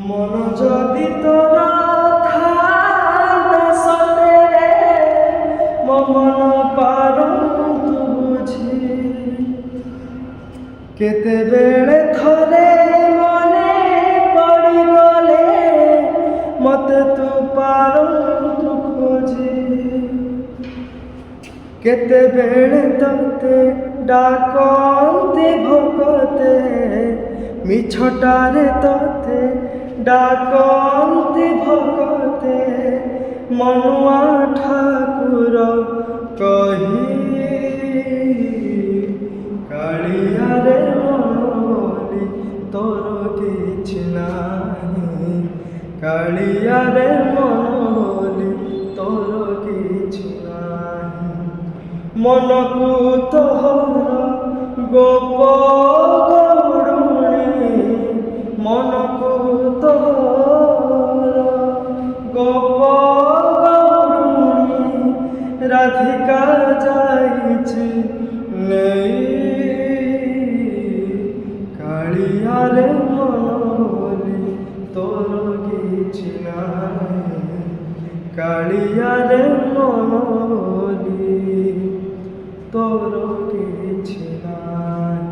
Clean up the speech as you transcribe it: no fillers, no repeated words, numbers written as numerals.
মন যদি তোর থানা সতেরে মন পারু তু বুঝি কেতেবেলে থরে মনে পড়ি গলে মতে তু পারু তু খোঁজি কেতেবেলে তোতে ডাকন্তি ভোকতে মিছটারে তোতে ডাকন্তি ভোকতে মনুয়া ঠাকুর কহি কাଳିয়ারে মন বলি তোর কিছু নাহি কাଳିয়ারে মন বলি তোর কিছু নাহি মনকু তোহর গোপ গৌড়ুণী মনকু তোহর গোপ গৌড়ুণী রাধিকা যাইছি নেই কাଳିয়ারে মন বলি তোর কিছু নাই কাଳିয়ারে মন বলি তোর কিছু নাই।